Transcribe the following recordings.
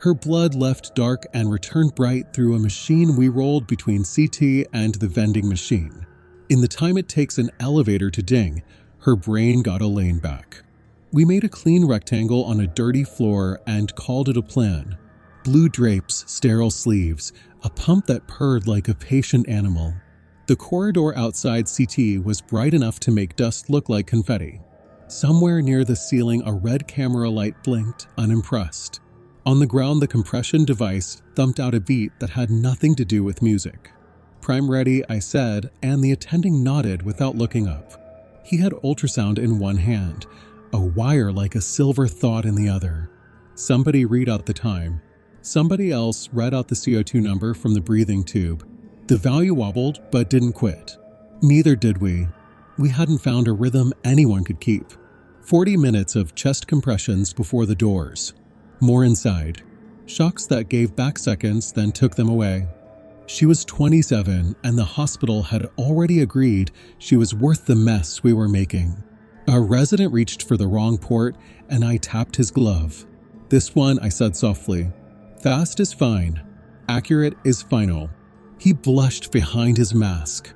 Her blood left dark and returned bright through a machine we rolled between CT and the vending machine. In the time it takes an elevator to ding, her brain got a lane back. We made a clean rectangle on a dirty floor and called it a plan. Blue drapes, sterile sleeves, a pump that purred like a patient animal. The corridor outside CT was bright enough to make dust look like confetti. Somewhere near the ceiling, a red camera light blinked, unimpressed. On the ground, the compression device thumped out a beat that had nothing to do with music. "Prime ready," I said, and the attending nodded without looking up. He had ultrasound in one hand, a wire like a silver thought in the other. Somebody read out the time. Somebody else read out the CO2 number from the breathing tube. The value wobbled, but didn't quit. Neither did we. We hadn't found a rhythm anyone could keep. 40 minutes of chest compressions before the doors. More inside. Shocks that gave back seconds, then took them away. She was 27, and the hospital had already agreed she was worth the mess we were making. A resident reached for the wrong port, and I tapped his glove. "This one," I said softly. "Fast is fine. Accurate is final." He blushed behind his mask.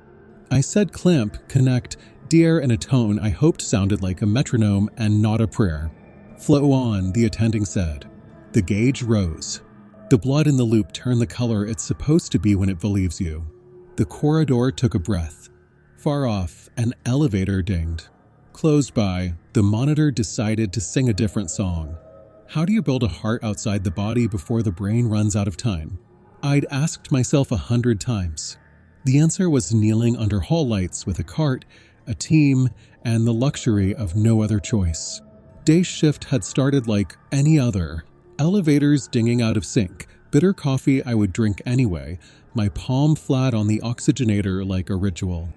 I said clamp, connect, dear in a tone I hoped sounded like a metronome and not a prayer. "Flow on," the attending said. The gauge rose. The blood in the loop turned the color it's supposed to be when it believes you. The corridor took a breath. Far off, an elevator dinged. Close by, the monitor decided to sing a different song. How do you build a heart outside the body before the brain runs out of time? I'd asked myself 100 times. The answer was kneeling under hall lights with a cart, a team, and the luxury of no other choice. Day shift had started like any other. Elevators dinging out of sync, bitter coffee I would drink anyway, my palm flat on the oxygenator like a ritual.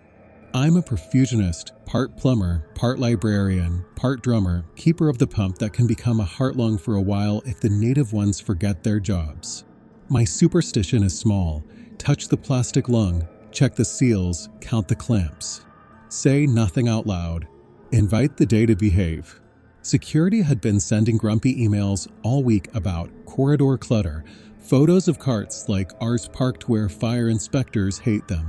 I'm a perfusionist, part plumber, part librarian, part drummer, keeper of the pump that can become a heart-lung for a while if the native ones forget their jobs. My superstition is small. Touch the plastic lung, check the seals, count the clamps. Say nothing out loud. Invite the day to behave. Security had been sending grumpy emails all week about corridor clutter, photos of carts like ours parked where fire inspectors hate them.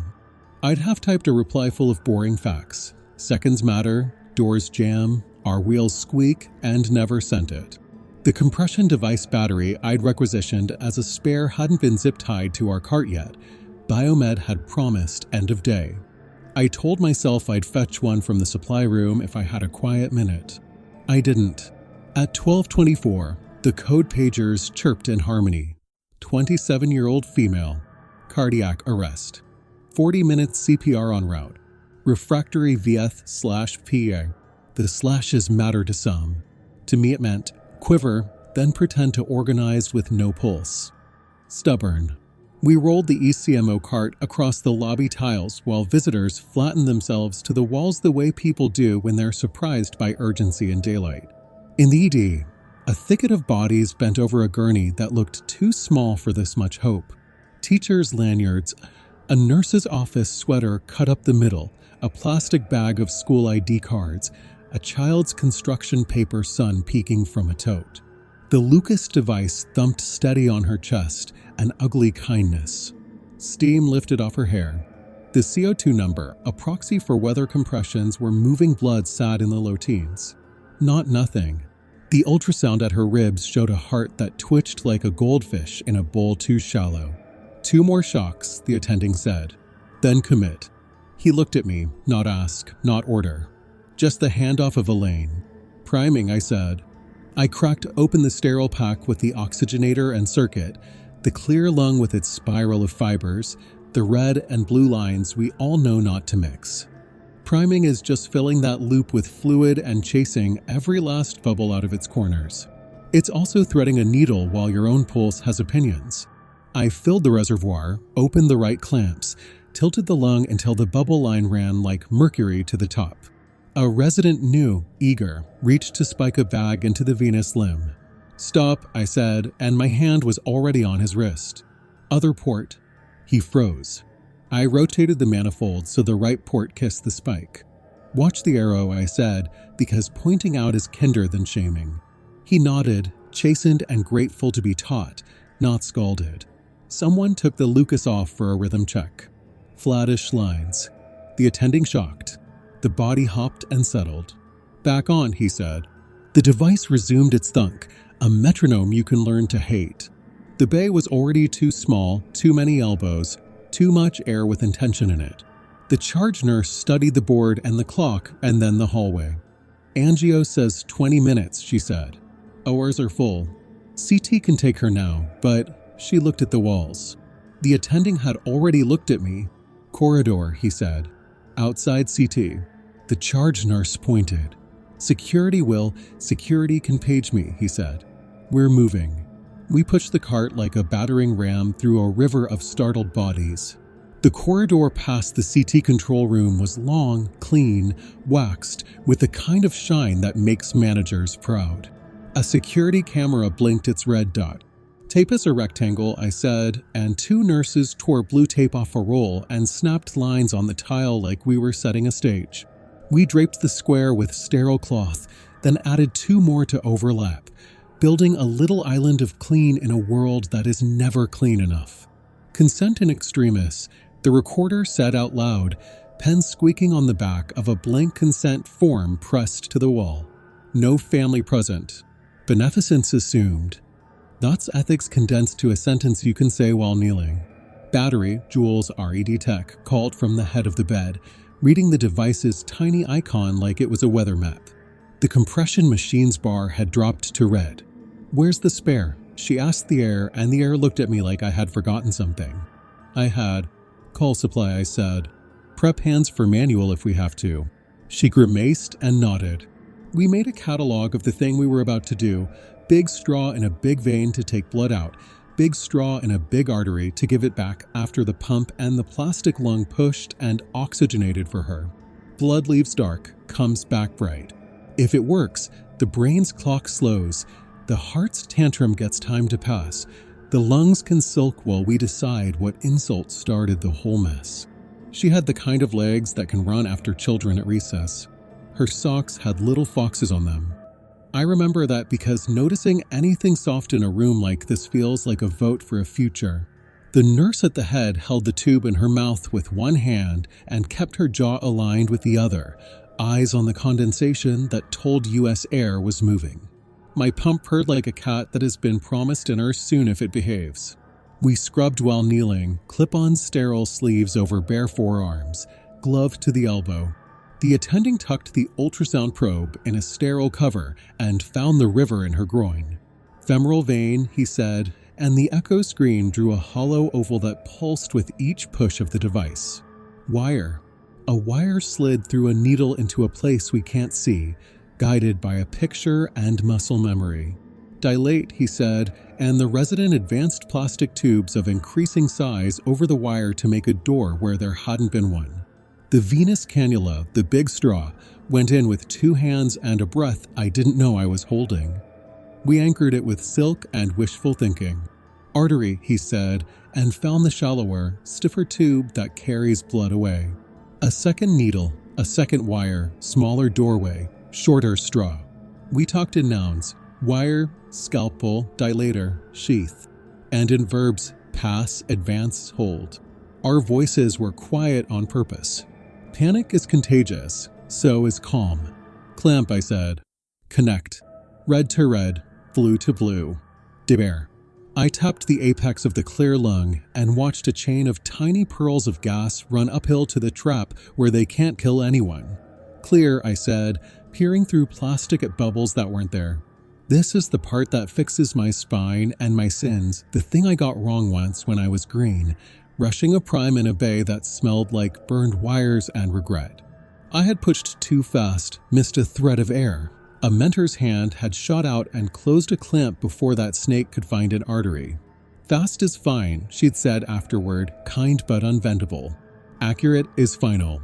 I'd half-typed a reply full of boring facts. Seconds matter, doors jam, our wheels squeak, and never sent it. The compression device battery I'd requisitioned as a spare hadn't been zip-tied to our cart yet. Biomed had promised end of day. I told myself I'd fetch one from the supply room if I had a quiet minute. I didn't. At 12:24, the code pagers chirped in harmony. 27-year-old female. Cardiac arrest. 40 minutes CPR en route. Refractory VF/PA. The slashes matter to some. To me it meant quiver, then pretend to organize with no pulse. Stubborn. We rolled the ECMO cart across the lobby tiles while visitors flattened themselves to the walls the way people do when they're surprised by urgency in daylight. In the ED, a thicket of bodies bent over a gurney that looked too small for this much hope. Teachers' lanyards, a nurse's office sweater cut up the middle, a plastic bag of school ID cards, a child's construction paper sun peeking from a tote. The Lucas device thumped steady on her chest, an ugly kindness. Steam lifted off her hair. The CO2 number, a proxy for weather compressions where moving blood sat in the low teens. Not nothing. The ultrasound at her ribs showed a heart that twitched like a goldfish in a bowl too shallow. 2 more shocks, the attending said. Then commit. He looked at me, not ask, not order. Just the handoff of a lane. Priming, I said. I cracked open the sterile pack with the oxygenator and circuit, the clear lung with its spiral of fibers, the red and blue lines we all know not to mix. Priming is just filling that loop with fluid and chasing every last bubble out of its corners. It's also threading a needle while your own pulse has opinions. I filled the reservoir, opened the right clamps, tilted the lung until the bubble line ran like mercury to the top. A resident knew, eager, reached to spike a bag into the venous limb. Stop, I said, and my hand was already on his wrist. Other port. He froze. I rotated the manifold so the right port kissed the spike. Watch the arrow, I said, because pointing out is kinder than shaming. He nodded, chastened and grateful to be taught, not scalded. Someone took the Lucas off for a rhythm check. Flattish lines. The attending shocked. The body hopped and settled. Back on, he said. The device resumed its thunk, a metronome you can learn to hate. The bay was already too small, too many elbows, too much air with intention in it. The charge nurse studied the board and the clock and then the hallway. Angio says 20 minutes, she said. ORs are full. CT can take her now, but she looked at the walls. The attending had already looked at me. Corridor, he said. Outside CT. The charge nurse pointed. Security can page me, he said. We're moving. We pushed the cart like a battering ram through a river of startled bodies. The corridor past the CT control room was long, clean, waxed, with the kind of shine that makes managers proud. A security camera blinked its red dot. Tape us a rectangle, I said, and 2 nurses tore blue tape off a roll and snapped lines on the tile like we were setting a stage. We draped the square with sterile cloth, then added 2 more to overlap, building a little island of clean in a world that is never clean enough. Consent in extremis, the recorder said out loud, pen squeaking on the back of a blank consent form pressed to the wall. No family present. Beneficence assumed. That's ethics condensed to a sentence you can say while kneeling. Battery, Jules RED Tech, called from the head of the bed, reading the device's tiny icon like it was a weather map. The compression machine's bar had dropped to red. Where's the spare? She asked the air, and the air looked at me like I had forgotten something. I had. Call supply, I said. Prep hands for manual if we have to. She grimaced and nodded. We made a catalog of the thing we were about to do. Big straw in a big vein to take blood out. Big straw in a big artery to give it back after the pump and the plastic lung pushed and oxygenated for her. Blood leaves dark, comes back bright. If it works, the brain's clock slows. The heart's tantrum gets time to pass. The lungs can sulk while we decide what insult started the whole mess. She had the kind of legs that can run after children at recess. Her socks had little foxes on them. I remember that because noticing anything soft in a room like this feels like a vote for a future. The nurse at the head held the tube in her mouth with one hand and kept her jaw aligned with the other, eyes on the condensation that told US air was moving. My pump purred like a cat that has been promised dinner soon if it behaves. We scrubbed while kneeling, clip-on sterile sleeves over bare forearms, glove to the elbow. The attending tucked the ultrasound probe in a sterile cover and found the river in her groin. Femoral vein, he said, and the echo screen drew a hollow oval that pulsed with each push of the device. Wire. A wire slid through a needle into a place we can't see, guided by a picture and muscle memory. Dilate, he said, and the resident advanced plastic tubes of increasing size over the wire to make a door where there hadn't been one. The venous cannula, the big straw, went in with 2 hands and a breath I didn't know I was holding. We anchored it with silk and wishful thinking. Artery, he said, and found the shallower, stiffer tube that carries blood away. A second needle, a second wire, smaller doorway, shorter straw. We talked in nouns, wire, scalpel, dilator, sheath, and in verbs, pass, advance, hold. Our voices were quiet on purpose. Panic is contagious, so is calm. Clamp, I said. Connect. Red to red, blue to blue. Deber. I tapped the apex of the clear lung and watched a chain of tiny pearls of gas run uphill to the trap where they can't kill anyone. Clear, I said, peering through plastic at bubbles that weren't there. This is the part that fixes my spine and my sins, the thing I got wrong once when I was green, rushing a prime in a bay that smelled like burned wires and regret. I had pushed too fast, missed a thread of air. A mentor's hand had shot out and closed a clamp before that snake could find an artery. Fast is fine, she'd said afterward, kind but unventable. Accurate is final.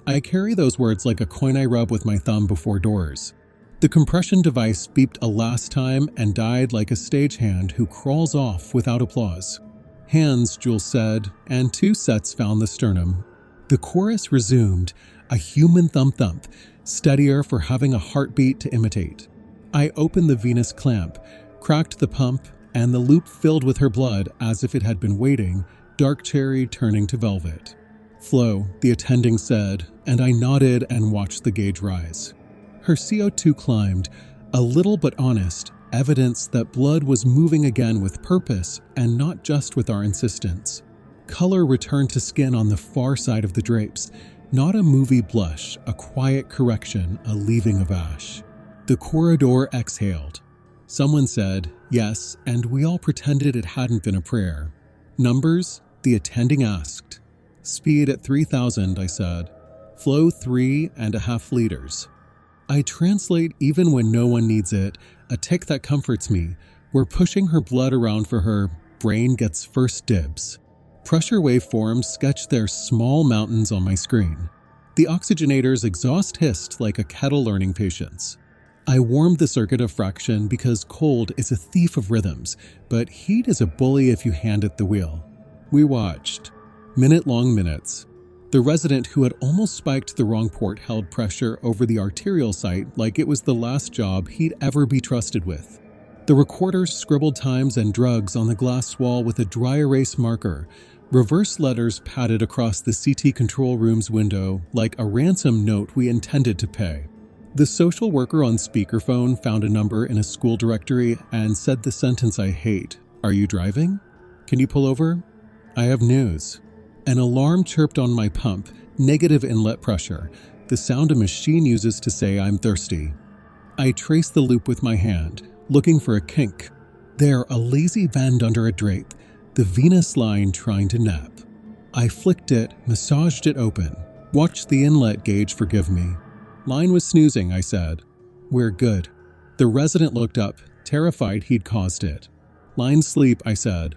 I carry those words like a coin I rub with my thumb before doors. The compression device beeped a last time and died like a stagehand who crawls off without applause. Hands, Jules said, and 2 sets found the sternum. The chorus resumed, a human thump-thump, steadier for having a heartbeat to imitate. I opened the venous clamp, cracked the pump, and the loop filled with her blood as if it had been waiting, dark cherry turning to velvet. "Flow," the attending said, and I nodded and watched the gauge rise. Her CO2 climbed, a little but honest, evidence that blood was moving again with purpose and not just with our insistence. Color returned to skin on the far side of the drapes, not a movie blush, a quiet correction, a leaving of ash. The corridor exhaled. Someone said, yes, and we all pretended it hadn't been a prayer. "Numbers?" the attending asked. "Speed at 3,000, I said. "Flow 3.5 liters. I translate even when no one needs it, a tick that comforts me. We're pushing her blood around for her. Brain gets first dibs. Pressure waveforms sketch their small mountains on my screen. The oxygenator's exhaust hissed like a kettle learning patience. I warmed the circuit of fraction because cold is a thief of rhythms, but heat is a bully if you hand it the wheel. We watched. Minute-long minutes. The resident who had almost spiked the wrong port held pressure over the arterial site like it was the last job he'd ever be trusted with. The recorder scribbled times and drugs on the glass wall with a dry erase marker. Reverse letters padded across the CT control room's window like a ransom note we intended to pay. The social worker on speakerphone found a number in a school directory and said the sentence I hate. "Are you driving? Can you pull over? I have news." An alarm chirped on my pump, negative inlet pressure, the sound a machine uses to say I'm thirsty. I traced the loop with my hand, looking for a kink. There, a lazy bend under a drape, the venous line trying to nap. I flicked it, massaged it open, watched the inlet gauge forgive me. "Line was snoozing," I said. "We're good." The resident looked up, terrified he'd caused it. "Line sleep," I said.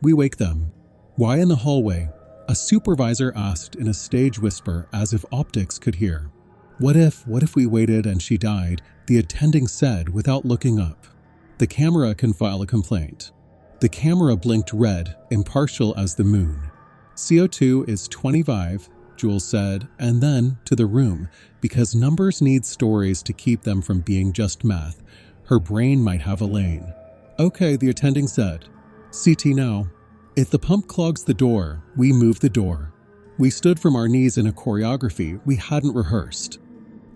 "We wake them." "Why in the hallway?" A supervisor asked in a stage whisper as if optics could hear. What if we waited and she died?" the attending said without looking up. "The camera can file a complaint." The camera blinked red, impartial as the moon. "CO2 is 25, Jules said, and then to the room, because numbers need stories to keep them from being just math. Her brain might have a lane. "Okay," the attending said. "CT now." If the pump clogs the door, we move the door. We stood from our knees in a choreography we hadn't rehearsed.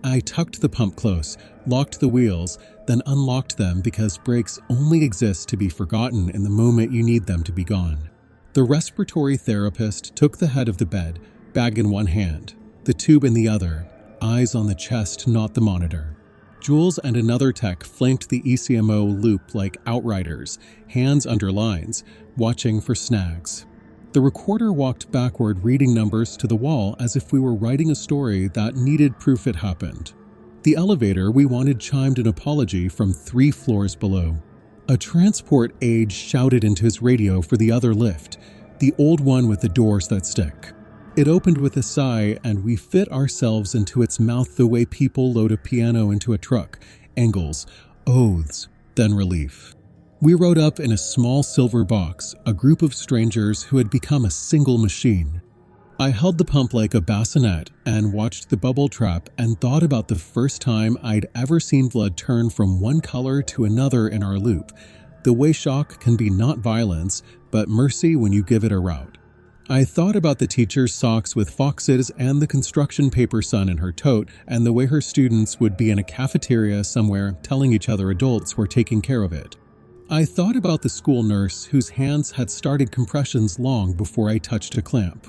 I tucked the pump close, locked the wheels, then unlocked them because brakes only exist to be forgotten in the moment you need them to be gone. The respiratory therapist took the head of the bed, bag in one hand, the tube in the other, eyes on the chest, not the monitor. Jules and another tech flanked the ECMO loop like outriders, hands under lines, watching for snags. The recorder walked backward, reading numbers to the wall as if we were writing a story that needed proof it happened. The elevator we wanted chimed an apology from 3 floors below. A transport aide shouted into his radio for the other lift, the old one with the doors that stick. It opened with a sigh, and we fit ourselves into its mouth the way people load a piano into a truck. Angles, oaths, then relief. We rode up in a small silver box, a group of strangers who had become a single machine. I held the pump like a bassinet and watched the bubble trap and thought about the first time I'd ever seen blood turn from one color to another in our loop, the way shock can be not violence, but mercy when you give it a route. I thought about the teacher's socks with foxes and the construction paper sun in her tote and the way her students would be in a cafeteria somewhere telling each other adults were taking care of it. I thought about the school nurse whose hands had started compressions long before I touched a clamp.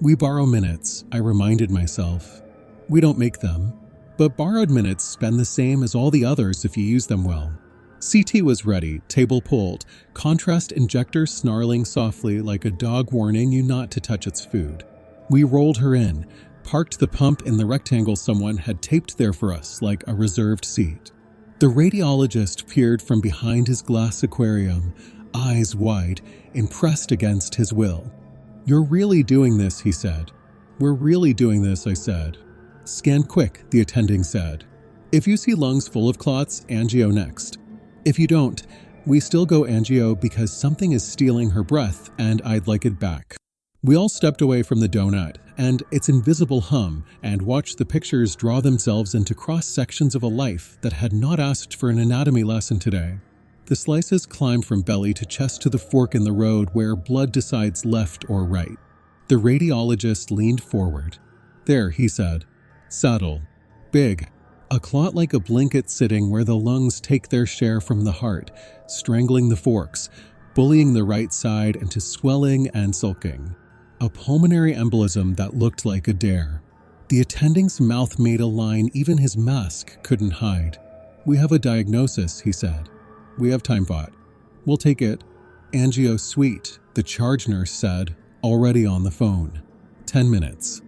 We borrow minutes, I reminded myself. We don't make them, but borrowed minutes spend the same as all the others if you use them well. CT was ready, table pulled, contrast injector snarling softly like a dog warning you not to touch its food. We rolled her in, parked the pump in the rectangle someone had taped there for us like a reserved seat. The radiologist peered from behind his glass aquarium, eyes wide, impressed against his will. "You're really doing this," he said. "We're really doing this," I said. "Scan quick," the attending said. "If you see lungs full of clots, angio next. If you don't, we still go angio because something is stealing her breath and I'd like it back." We all stepped away from the donut and its invisible hum and watched the pictures draw themselves into cross-sections of a life that had not asked for an anatomy lesson today. The slices climb from belly to chest to the fork in the road where blood decides left or right. The radiologist leaned forward. "There," he said. "Saddle. Big. A clot like a blanket sitting where the lungs take their share from the heart, strangling the forks, bullying the right side into swelling and sulking. A pulmonary embolism that looked like a dare. The attending's mouth made a line even his mask couldn't hide. We have a diagnosis," he said. "We have time bot. We'll take it." "Angio suite," the charge nurse said, already on the phone. 10 minutes.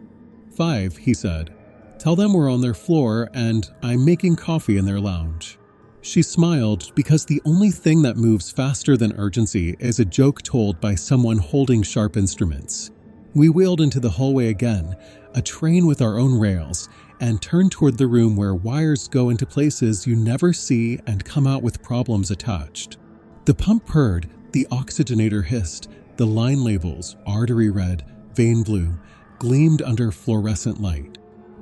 5, he said. "Tell them we're on their floor and I'm making coffee in their lounge." She smiled because the only thing that moves faster than urgency is a joke told by someone holding sharp instruments. We wheeled into the hallway again, a train with our own rails, and turned toward the room where wires go into places you never see and come out with problems attached. The pump purred, the oxygenator hissed, the line labels, artery red, vein blue, gleamed under fluorescent light.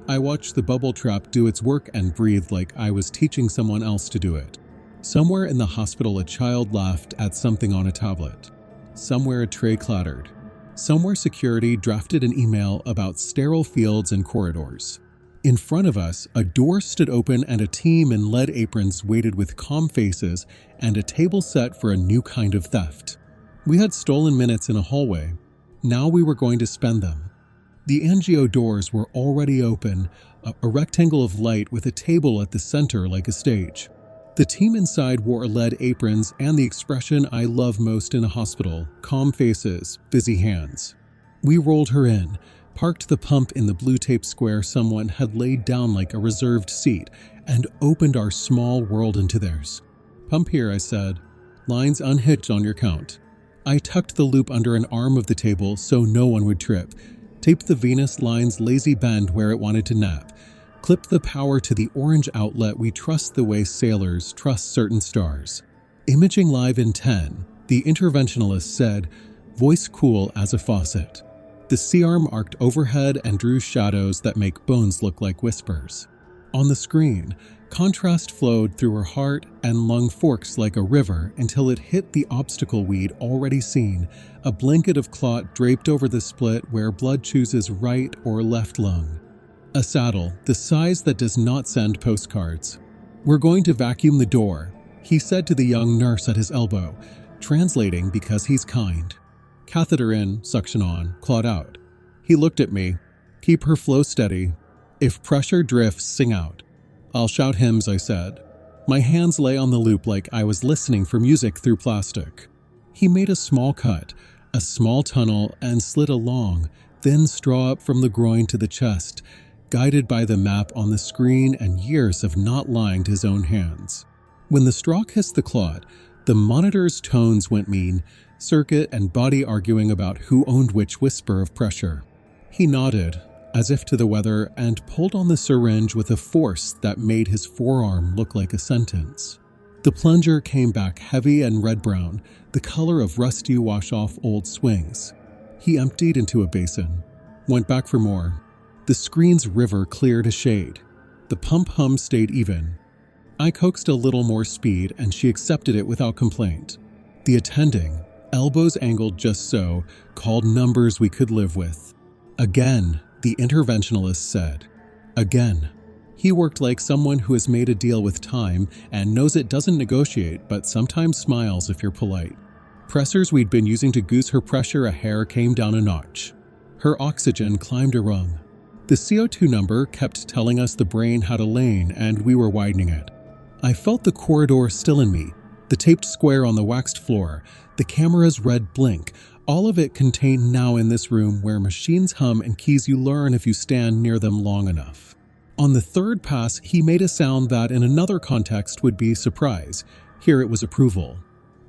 I watched the bubble trap do its work and breathed like I was teaching someone else to do it. Somewhere in the hospital, a child laughed at something on a tablet. Somewhere a tray clattered. Somewhere security drafted an email about sterile fields and corridors. In front of us, a door stood open and a team in lead aprons waited with calm faces and a table set for a new kind of theft. We had stolen minutes in a hallway. Now we were going to spend them. The angio doors were already open, a rectangle of light with a table at the center like a stage. The team inside wore lead aprons and the expression I love most in a hospital, calm faces, busy hands. We rolled her in, parked the pump in the blue tape square someone had laid down like a reserved seat, and opened our small world into theirs. "Pump here," I said. "Lines unhitched on your count." I tucked the loop under an arm of the table so no one would trip, taped the venous line's lazy bend where it wanted to nap, clipped the power to the orange outlet we trust the way sailors trust certain stars. "Imaging live in 10, the interventionalist said, voice cool as a faucet. The C-arm arced overhead and drew shadows that make bones look like whispers. On the screen, contrast flowed through her heart and lung forks like a river until it hit the obstacle we'd already seen, a blanket of clot draped over the split where blood chooses right or left lung. A saddle, the size that does not send postcards. "We're going to vacuum the door," he said to the young nurse at his elbow, translating because he's kind. "Catheter in, suction on, clot out." He looked at me. "Keep her flow steady. If pressure drifts, sing out." "I'll shout hymns," I said. My hands lay on the loop like I was listening for music through plastic. He made a small cut, a small tunnel, and slid a long, thin straw up from the groin to the chest, guided by the map on the screen and years of not lying to his own hands. When the straw kissed the clot, the monitor's tones went mean, circuit and body arguing about who owned which whisper of pressure. He nodded, as if to the weather, and pulled on the syringe with a force that made his forearm look like a sentence. The plunger came back heavy and red-brown, the color of rusty wash-off old swings. He emptied into a basin, went back for more. The screen's river cleared a shade. The pump hum stayed even. I coaxed a little more speed, and she accepted it without complaint. The attending, elbows angled just so, called numbers we could live with. "Again," the interventionalist said. "Again." He worked like someone who has made a deal with time and knows it doesn't negotiate but sometimes smiles if you're polite. Pressors we'd been using to goose her pressure a hair came down a notch. Her oxygen climbed a rung. The CO2 number kept telling us the brain had a lane and we were widening it. I felt the corridor still in me, the taped square on the waxed floor, the camera's red blink, all of it contained now in this room where machines hum and keys you learn if you stand near them long enough. On the third pass, he made a sound that in another context would be surprise. Here it was approval.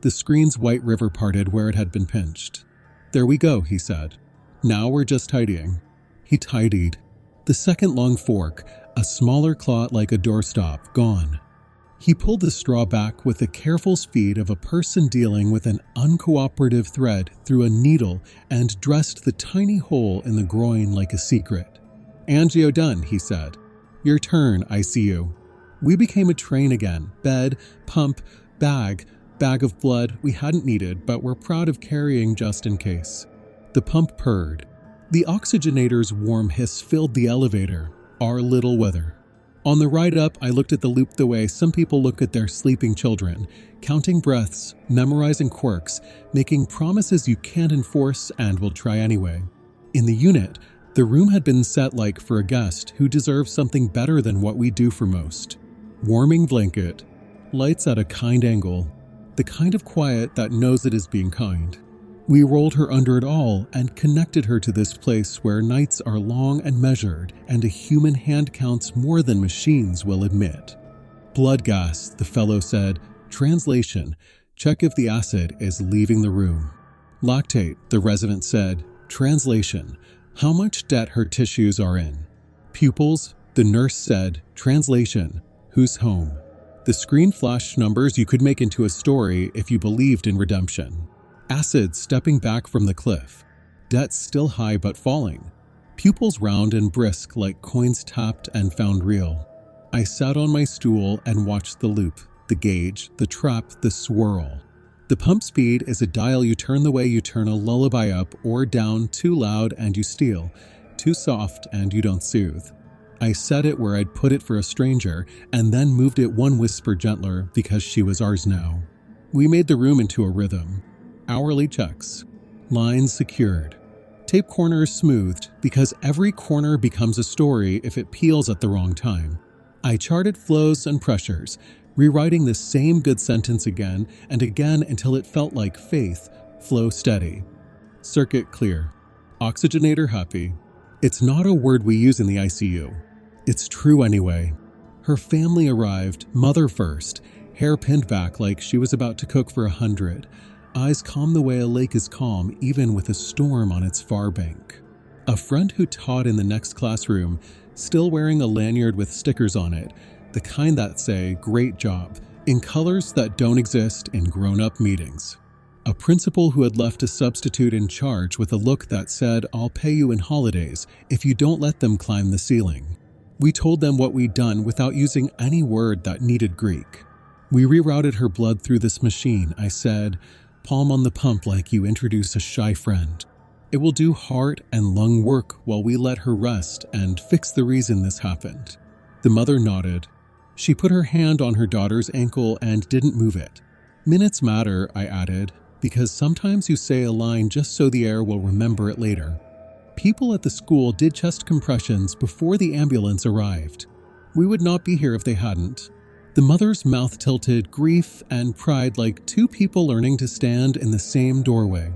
The screen's white river parted where it had been pinched. "There we go," he said. "Now we're just tidying." He tidied. The second long fork, a smaller clot like a doorstop, gone. He pulled the straw back with the careful speed of a person dealing with an uncooperative thread through a needle and dressed the tiny hole in the groin like a secret. "Angio done," he said. "Your turn, ICU." We became a train again, bed, pump, bag, Bag of blood we hadn't needed but were proud of carrying just in case. The pump purred. The oxygenator's warm hiss filled the elevator, our little weather. On the ride up, I looked at the loop the way some people look at their sleeping children, counting breaths, memorizing quirks, making promises you can't enforce and will try anyway. In the unit, the room had been set like for a guest who deserves something better than what we do for most. Warming blanket, lights at a kind angle, the kind of quiet that knows it is being kind. We rolled her under it all and connected her to this place where nights are long and measured and a human hand counts more than machines will admit. Blood gas, the fellow said. Translation, check if the acid is leaving the room. Lactate, the resident said. Translation, how much debt her tissues are in. Pupils, the nurse said. Translation, who's home. The screen flashed numbers you could make into a story if you believed in redemption. Acid stepping back from the cliff. Debts still high but falling. Pupils round and brisk like coins tapped and found real. I sat on my stool and watched the loop, the gauge, the trap, the swirl. The pump speed is a dial you turn the way you turn a lullaby up or down, too loud and you steal, too soft and you don't soothe. I set it where I'd put it for a stranger and then moved it one whisper gentler because she was ours now. We made the room into a rhythm. Hourly checks. Lines secured. Tape corners smoothed because every corner becomes a story if it peels at the wrong time. I charted flows and pressures, rewriting the same good sentence again and again until it felt like faith, flow steady. Circuit clear. Oxygenator happy. It's not a word we use in the ICU. It's true anyway. Her family arrived, mother first, hair pinned back like she was about to cook for 100. Eyes calm the way a lake is calm even with a storm on its far bank. A friend who taught in the next classroom, still wearing a lanyard with stickers on it, the kind that say, great job, in colors that don't exist in grown-up meetings. A principal who had left a substitute in charge with a look that said, I'll pay you in holidays if you don't let them climb the ceiling. We told them what we'd done without using any word that needed Greek. We rerouted her blood through this machine, I said, palm on the pump like you introduce a shy friend. It will do heart and lung work while we let her rest and fix the reason this happened. The mother nodded. She put her hand on her daughter's ankle and didn't move it. Minutes matter, I added, because sometimes you say a line just so the air will remember it later. People at the school did chest compressions before the ambulance arrived. We would not be here if they hadn't. The mother's mouth tilted, grief and pride like two people learning to stand in the same doorway.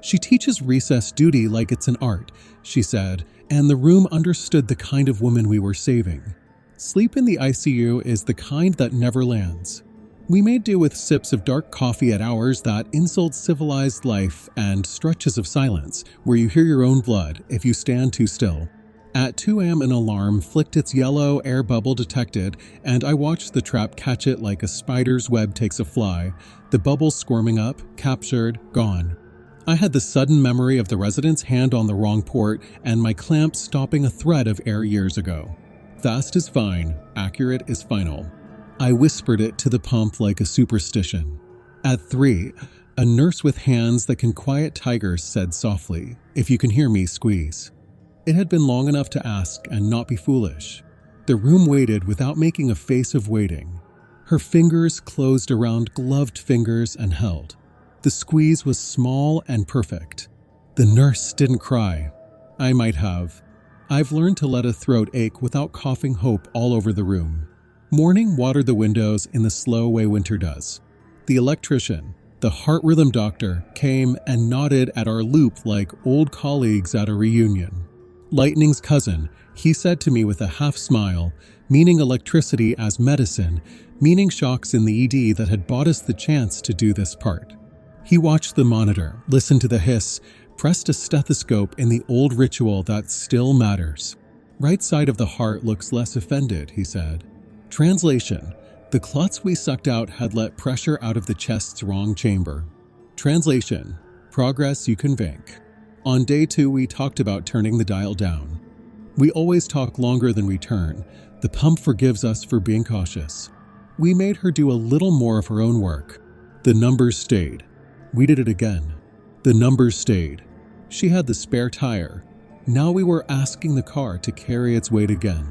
She teaches recess duty like it's an art, she said, and the room understood the kind of woman we were saving. Sleep in the ICU is the kind that never lands. We made do with sips of dark coffee at hours that insult civilized life and stretches of silence where you hear your own blood if you stand too still. At 2 a.m. an alarm flicked its yellow air bubble detected, and I watched the trap catch it like a spider's web takes a fly, the bubble squirming up, captured, gone. I had the sudden memory of the resident's hand on the wrong port and my clamp stopping a thread of air years ago. Fast is fine, accurate is final. I whispered it to the pump like a superstition. At 3, a nurse with hands that can quiet tigers said softly, if you can hear me, squeeze. It had been long enough to ask and not be foolish. The room waited without making a face of waiting. Her fingers closed around gloved fingers and held. The squeeze was small and perfect. The nurse didn't cry. I might have. I've learned to let a throat ache without coughing hope all over the room. Morning watered the windows in the slow way winter does. The electrician, the heart rhythm doctor, came and nodded at our loop like old colleagues at a reunion. Lightning's cousin, he said to me with a half smile, meaning electricity as medicine, meaning shocks in the ED that had bought us the chance to do this part. He watched the monitor, listened to the hiss, pressed a stethoscope in the old ritual that still matters. Right side of the heart looks less offended, he said. Translation, the clots we sucked out had let pressure out of the chest's wrong chamber. Translation, progress you can bank. On day 2, we talked about turning the dial down. We always talk longer than we turn. The pump forgives us for being cautious. We made her do a little more of her own work. The numbers stayed. We did it again. The numbers stayed. She had the spare tire. Now we were asking the car to carry its weight again.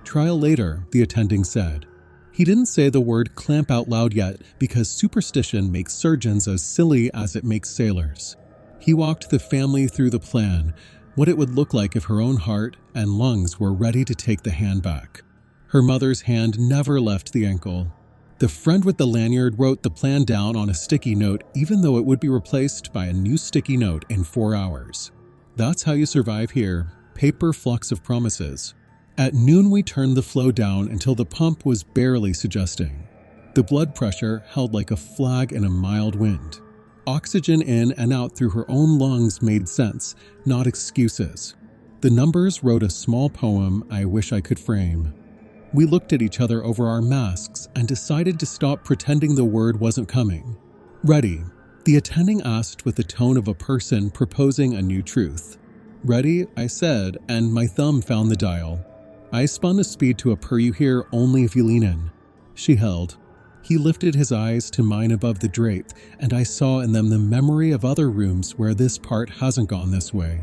Trial later, the attending said. He didn't say the word clamp out loud yet because superstition makes surgeons as silly as it makes sailors. He walked the family through the plan, what it would look like if her own heart and lungs were ready to take the hand back. Her mother's hand never left the ankle. The friend with the lanyard wrote the plan down on a sticky note even though it would be replaced by a new sticky note in 4 hours. That's how you survive here, paper flux of promises. At noon we turned the flow down until the pump was barely suggesting. The blood pressure held like a flag in a mild wind. Oxygen in and out through her own lungs made sense, not excuses. The numbers wrote a small poem I wish I could frame. We looked at each other over our masks and decided to stop pretending the word wasn't coming. Ready, the attending asked with the tone of a person proposing a new truth. Ready, I said, and my thumb found the dial. I spun the speed to a per you hear only if you lean in. She held. He lifted his eyes to mine above the drape, and I saw in them the memory of other rooms where this part hasn't gone this way.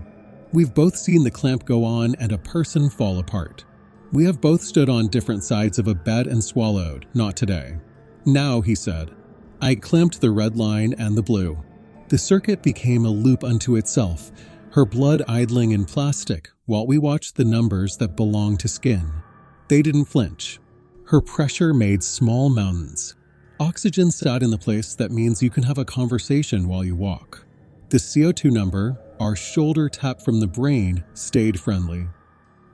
We've both seen the clamp go on and a person fall apart. We have both stood on different sides of a bed and swallowed, not today. Now, he said. I clamped the red line and the blue. The circuit became a loop unto itself, her blood idling in plastic while we watched the numbers that belonged to skin. They didn't flinch. Her pressure made small mountains. Oxygen sat in the place that means you can have a conversation while you walk. The CO2 number, our shoulder tap from the brain, stayed friendly.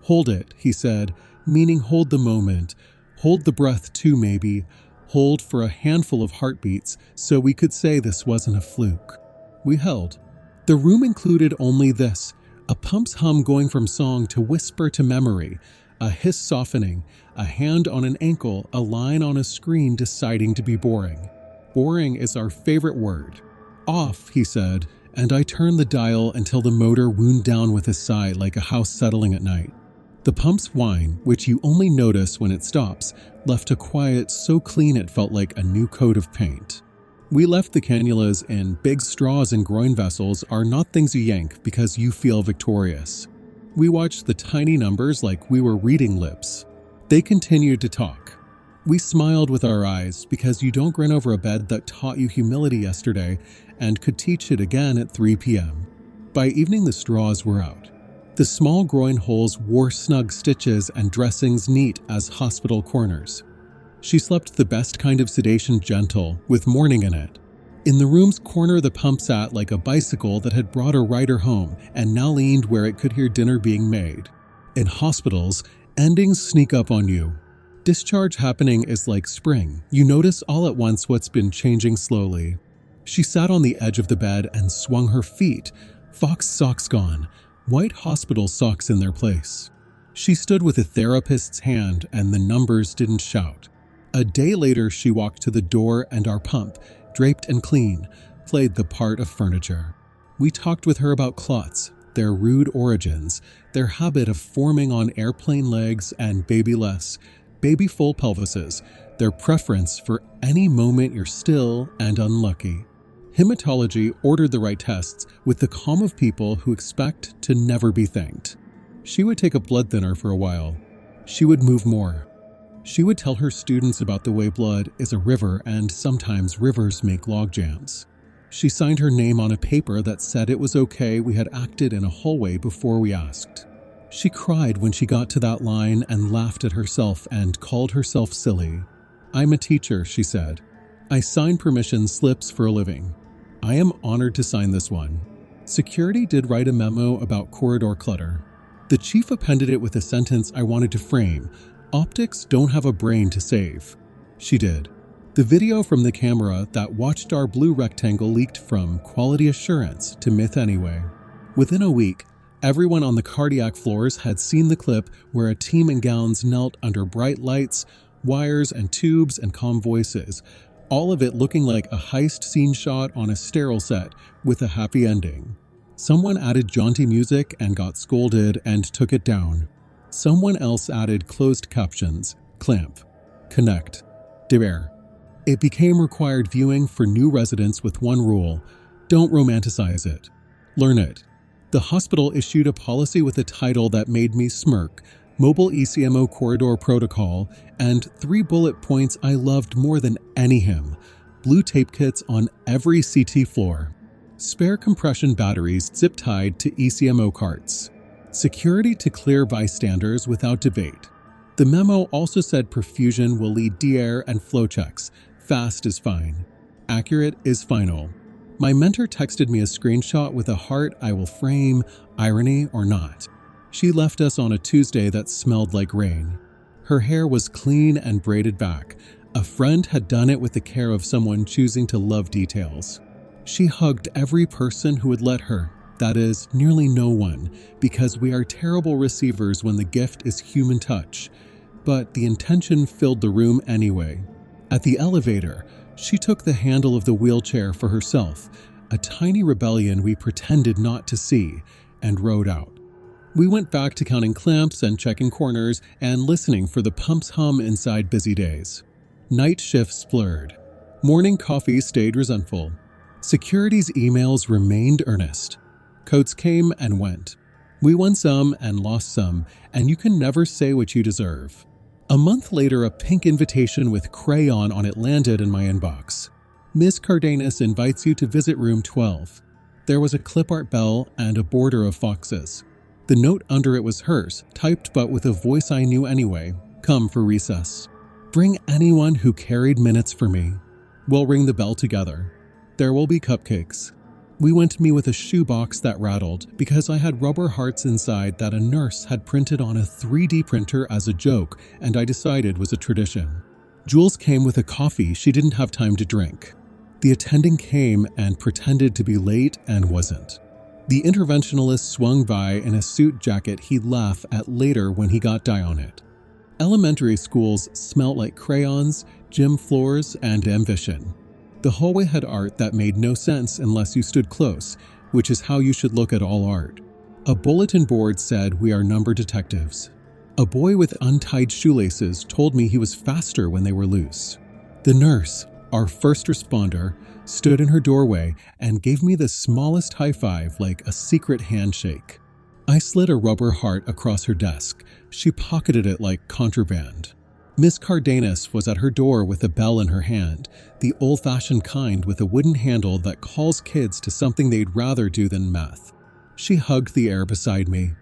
Hold it, he said, meaning hold the moment. Hold the breath too, maybe. Hold for a handful of heartbeats so we could say this wasn't a fluke. We held. The room included only this, a pump's hum going from song to whisper to memory, a hiss softening, a hand on an ankle, a line on a screen deciding to be boring. Boring is our favorite word. Off, he said, and I turned the dial until the motor wound down with a sigh like a house settling at night. The pump's whine, which you only notice when it stops, left a quiet so clean it felt like a new coat of paint. We left the cannulas in big straws and groin vessels are not things you yank because you feel victorious. We watched the tiny numbers like we were reading lips. They continued to talk. We smiled with our eyes because you don't grin over a bed that taught you humility yesterday and could teach it again at 3 p.m. By evening the straws were out. The small groin holes wore snug stitches and dressings neat as hospital corners. She slept the best kind of sedation, gentle, with morning in it. In the room's corner the pump sat like a bicycle that had brought a rider home and now leaned where it could hear dinner being made. In hospitals, endings sneak up on you. Discharge happening is like spring. You notice all at once what's been changing slowly. She sat on the edge of the bed and swung her feet. Fox socks gone. White hospital socks in their place. She stood with a therapist's hand and the numbers didn't shout. A day later she walked to the door and our pump, draped and clean, played the part of furniture. We talked with her about clots, their rude origins, their habit of forming on airplane legs and babyless, baby full pelvises, their preference for any moment you're still and unlucky. Hematology ordered the right tests with the calm of people who expect to never be thanked. She would take a blood thinner for a while. She would move more. She would tell her students about the way blood is a river and sometimes rivers make log jams. She signed her name on a paper that said it was okay we had acted in a hallway before we asked. She cried when she got to that line and laughed at herself and called herself silly. I'm a teacher, she said. I sign permission slips for a living. I am honored to sign this one. Security did write a memo about corridor clutter. The chief appended it with a sentence I wanted to frame. Optics don't have a brain to save. She did. The video from the camera that watched our blue rectangle leaked from quality assurance to myth anyway. Within a week, everyone on the cardiac floors had seen the clip where a team in gowns knelt under bright lights, wires and tubes and calm voices, all of it looking like a heist scene shot on a sterile set with a happy ending. Someone added jaunty music and got scolded and took it down. Someone else added closed captions, clamp, connect, deber. It became required viewing for new residents with one rule: don't romanticize it. Learn it. The hospital issued a policy with a title that made me smirk: Mobile ECMO Corridor Protocol, and 3 bullet points I loved more than any hymn: blue tape kits on every CT floor, spare compression batteries zip-tied to ECMO carts, security to clear bystanders without debate. The memo also said perfusion will lead DR and flow checks. Fast is fine. Accurate is final. My mentor texted me a screenshot with a heart I will frame, irony or not. She left us on a Tuesday that smelled like rain. Her hair was clean and braided back. A friend had done it with the care of someone choosing to love details. She hugged every person who would let her, that is, nearly no one, because we are terrible receivers when the gift is human touch. But the intention filled the room anyway. At the elevator, she took the handle of the wheelchair for herself, a tiny rebellion we pretended not to see, and rode out. We went back to counting clamps and checking corners and listening for the pumps hum inside busy days. Night shifts blurred. Morning coffee stayed resentful. Security's emails remained earnest. Codes came and went. We won some and lost some, and you can never say what you deserve. A month later, a pink invitation with crayon on it landed in my inbox. Ms. Cardenas invites you to visit room 12. There was a clip art bell and a border of foxes. The note under it was hers, typed but with a voice I knew anyway: come for recess. Bring anyone who carried minutes for me. We'll ring the bell together. There will be cupcakes. We went to me with a shoebox that rattled because I had rubber hearts inside that a nurse had printed on a 3D printer as a joke, and I decided was a tradition. Jules came with a coffee she didn't have time to drink. The attending came and pretended to be late and wasn't. The interventionalist swung by in a suit jacket he'd laugh at later when he got dye on it. Elementary schools smelt like crayons, gym floors, and ambition. The hallway had art that made no sense unless you stood close, which is how you should look at all art. A bulletin board said we are number detectives. A boy with untied shoelaces told me he was faster when they were loose. The nurse, our first responder, stood in her doorway and gave me the smallest high five, like a secret handshake. I slid a rubber heart across her desk. She pocketed it like contraband. Miss Cardenas was at her door with a bell in her hand, the old-fashioned kind with a wooden handle that calls kids to something they'd rather do than meth. She hugged the air beside me.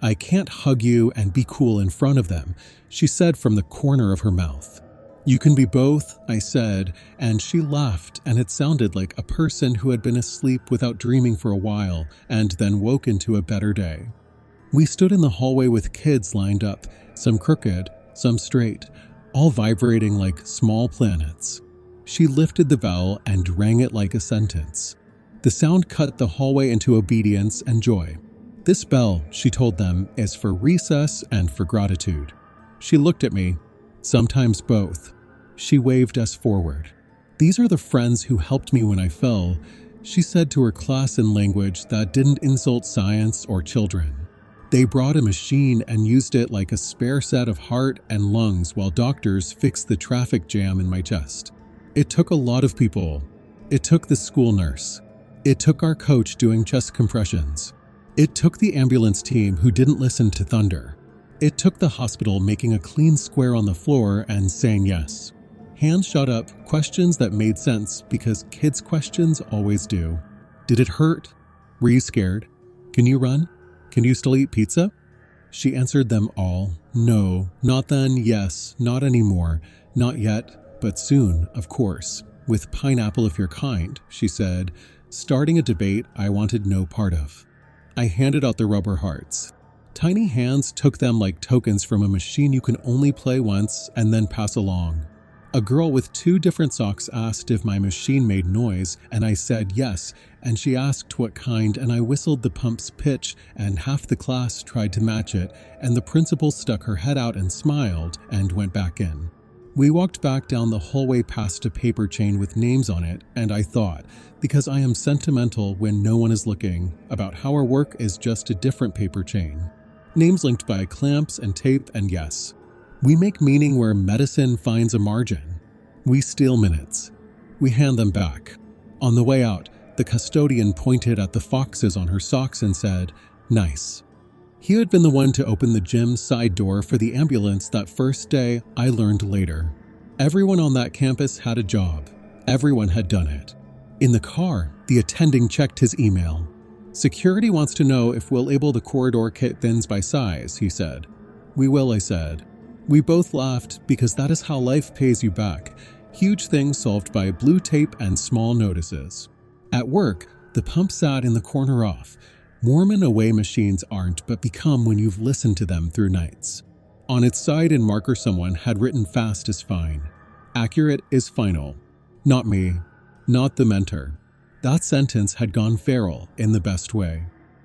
I can't hug you and be cool in front of them, she said from the corner of her mouth. You can be both, I said, and she laughed, and it sounded like a person who had been asleep without dreaming for a while and then woke into a better day. We stood in the hallway with kids lined up, some crooked, some straight, all vibrating like small planets. She lifted the bell and rang it like a sentence. The sound cut the hallway into obedience and joy. This bell, she told them, is for recess and for gratitude. She looked at me. Sometimes both. She waved us forward. These are the friends who helped me when I fell, she said to her class in language that didn't insult science or children. They brought a machine and used it like a spare set of heart and lungs while doctors fixed the traffic jam in my chest. It took a lot of people. It took the school nurse. It took our coach doing chest compressions. It took the ambulance team who didn't listen to thunder. It took the hospital making a clean square on the floor and saying yes. Hands shot up, questions that made sense because kids' questions always do. Did it hurt? Were you scared? Can you run? Can you still eat pizza? She answered them all. No, not then, yes, not anymore, not yet, but soon, of course. With pineapple if you're kind, she said, starting a debate I wanted no part of. I handed out the rubber hearts. Tiny hands took them like tokens from a machine you can only play once and then pass along. A girl with 2 different socks asked if my machine made noise, and I said yes, and she asked what kind, and I whistled the pump's pitch, and half the class tried to match it, and the principal stuck her head out and smiled and went back in. We walked back down the hallway past a paper chain with names on it, and I thought, because I am sentimental when no one is looking, about how our work is just a different paper chain. Names linked by clamps and tape and yes. We make meaning where medicine finds a margin. We steal minutes. We hand them back. On the way out, the custodian pointed at the foxes on her socks and said, "Nice." He had been the one to open the gym side door for the ambulance that first day, I learned later. Everyone on that campus had a job. Everyone had done it. In the car, the attending checked his email. "Security wants to know if we'll label the corridor kit bins by size," he said. "We will," I said. We both laughed because that is how life pays you back. Huge things solved by blue tape and small notices. At work, the pump sat in the corner off. Mormon away machines aren't, but become when you've listened to them through nights. On its side in marker someone had written "fast is fine. Accurate is final." Not me. Not the mentor. That sentence had gone feral in the best way.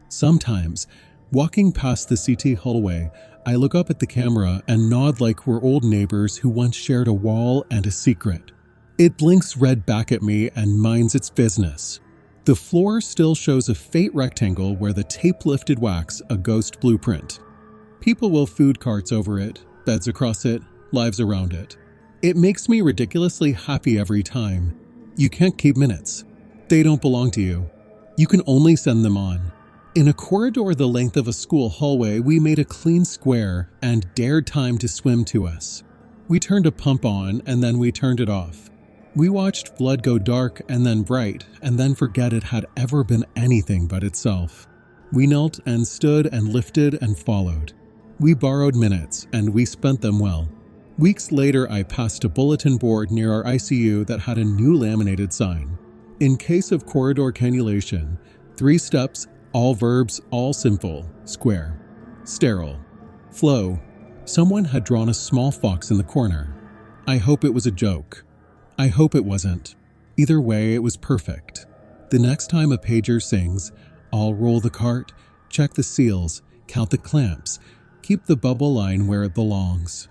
Sometimes, walking past the CT hallway, I look up at the camera and nod like we're old neighbors who once shared a wall and a secret. It blinks red back at me and minds its business. The floor still shows a faint rectangle where the tape-lifted wax a ghost blueprint. People will food carts over it, beds across it, lives around it. It makes me ridiculously happy every time. You can't keep minutes. They don't belong to you. You can only send them on. In a corridor the length of a school hallway, we made a clean square and dared time to swim to us. We turned a pump on and then we turned it off. We watched blood go dark and then bright and then forget it had ever been anything but itself. We knelt and stood and lifted and followed. We borrowed minutes and we spent them well. Weeks later, I passed a bulletin board near our ICU that had a new laminated sign. In case of corridor cannulation, 3 steps, all verbs, all simple, square. Sterile. Flow. Someone had drawn a small fox in the corner. I hope it was a joke. I hope it wasn't. Either way, it was perfect. The next time a pager sings, I'll roll the cart, check the seals, count the clamps, keep the bubble line where it belongs.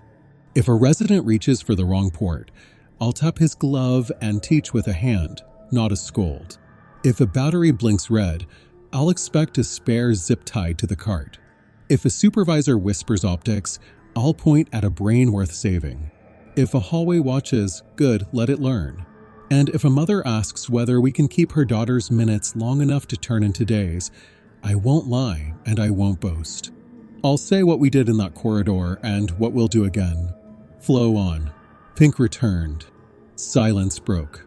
If a resident reaches for the wrong port, I'll tap his glove and teach with a hand, not a scold. If a battery blinks red, I'll expect a spare zip tie to the cart. If a supervisor whispers optics, I'll point at a brain worth saving. If a hallway watches, good, let it learn. And if a mother asks whether we can keep her daughter's minutes long enough to turn into days, I won't lie and I won't boast. I'll say what we did in that corridor and what we'll do again. Flow on. Pink returned. Silence broke.